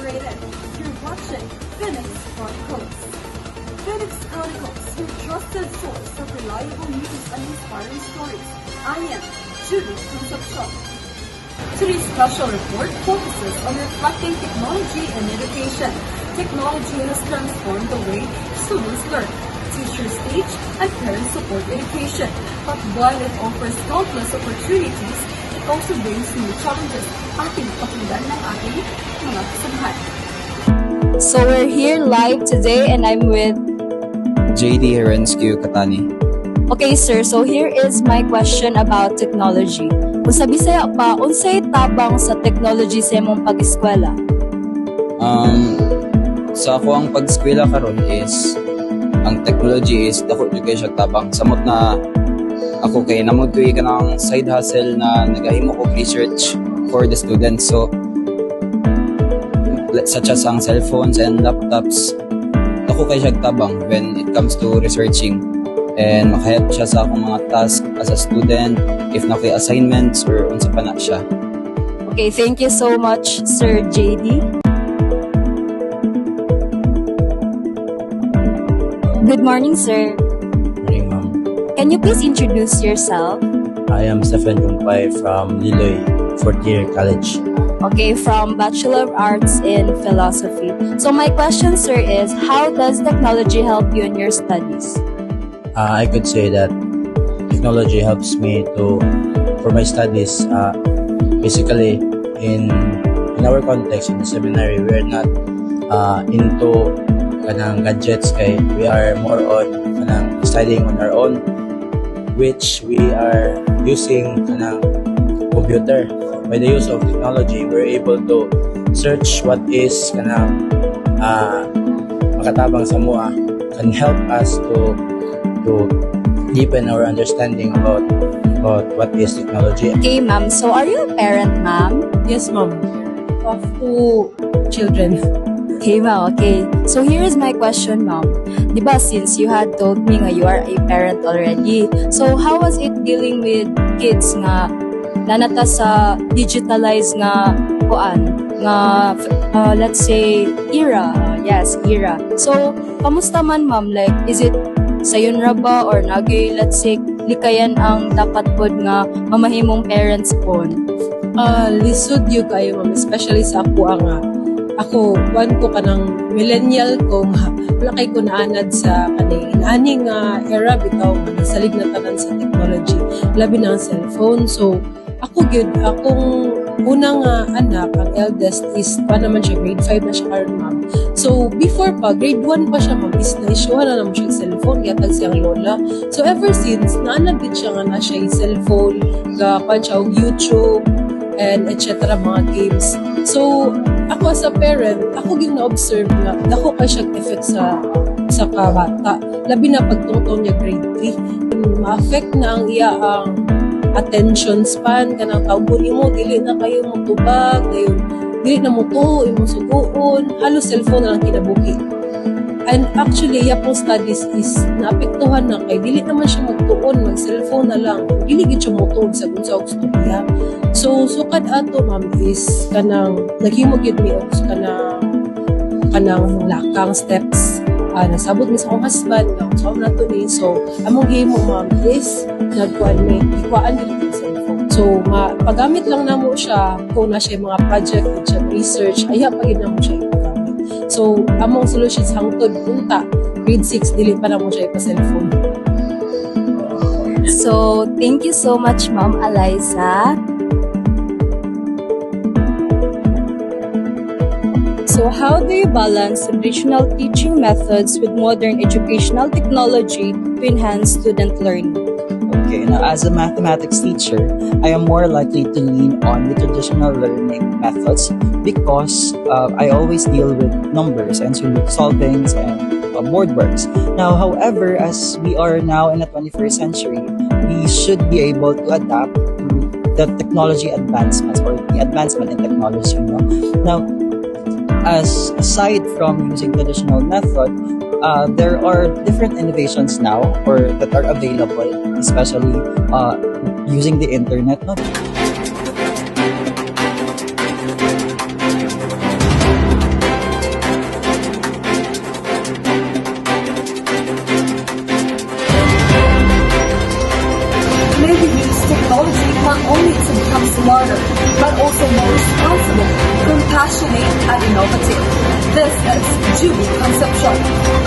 Incorporated. You're watching Phoenix Chronicles. Phoenix Chronicles, your trusted source of reliable news and inspiring stories. I am Julie Concepcion. Today's special report focuses on reflecting technology and education. Technology has transformed the way students learn. Teachers teach and parents support education. But while it offers countless opportunities, it also brings new challenges. Ating pakinggan ng ating mga kasamahan. So we're here live today and I'm with... JD Herensky Katani. Okay sir, so here is my question about technology. Kung sa Bisaya pa, unsay tabang sa technology sa imong pag-eskwela? Sa ako ang pag-eskwela karon is ang technology is dako jud kay siya tabang samot na ako kay namod ko kanang side hustle na nagahimo ko research for the students, so such as ang cellphones and laptops dako kay siya tabang when it comes to researching, and makahelp siya sa akong mga task as a student if na kay assignments or unsa pa na siya. Okay, thank you so much Sir JD. Good morning sir. Morning, ma'am. Can you please introduce yourself? I am Stephen Jumpay from Liloy, 4th year college. Okay, from Bachelor of Arts in Philosophy. So my question sir is, how does technology help you in your studies? I could say that technology helps me for my studies. Basically, in our context, in the seminary, we are not into kanang gadgets, kay we are more on kanang studying on our own, which we are using kanang computer. By the use of technology, we're able to search what is kanang makatabang sa mua, can help us to deepen our understanding about what is technology. Okay ma'am, so are you a parent ma'am? Yes, ma'am. Of 2 children. Okay, ma'am. Okay. So here is my question, ma'am. Diba, since you had told me nga you are a parent already, so how was it dealing with kids nga nanata sa digitalized nga kuan nga let's say era? Yes, era. So kamusta man, ma'am? Like, is it sayon ra ba or nagay let's say likayan ang dapat pod nga mamahimong parents pon? Lisod yun kayo, ma'am. Especially sa ako, one ko kanang millennial ko, wala kay ko naanad sa kaning era bitaw man salig na tanan sa technology, labi na ang cellphone. So akong unang anak, ang eldest is pa naman siya grade 5 na siya karon, ma'am. So before pa grade 1 pa siya, ma'am, is na-issuehan na naman siya cellphone gatag siyang lola. So ever since naanad din siya nga na siya cellphone, gapan siya og YouTube and etc. mga games. So ako as a parent, ako yung na-observe na dako kay siyang effect sa kabata. Labi na pagtungtong niya grade 3. Ma-affect na ang iya ang attention span, kanang tawgon mo, dili na kayo mo tubag, dili na mo to, imong suguon, halos cellphone na lang kinabuhi. And actually, yapong studies is naapektuhan na kay dili naman siya magtuon, mag-cellphone na lang. Dili gid siya motuon sa kunsa og storya. So sukad ato, ma'am, is kanang naghimo gyud mi og kanang lakang steps. Nasabot mi sa akong husband, sa akong nato ni. So among gihimo, ma'am, is nagkuan mi, ikuan gyud ang cellphone. So pagamit lang namo siya kung na siya mga project, siya research, aya pa gyud namo siya. So, among solutions hangtod punta, grade 6, dili pa na mo siya ipa-cellphone. So, thank you so much, Ma'am Eliza. So, how do you balance traditional teaching methods with modern educational technology to enhance student learning? Okay, now as a mathematics teacher, I am more likely to lean on the traditional learning methods because I always deal with numbers and solvings and board works. Now, however, as we are now in the 21st century, we should be able to adapt to the technology advancements or the advancement in technology. Now, aside from using traditional method, there are different innovations now or that are available, especially using the internet. passionate, and innovative. This is Julie Concepcion.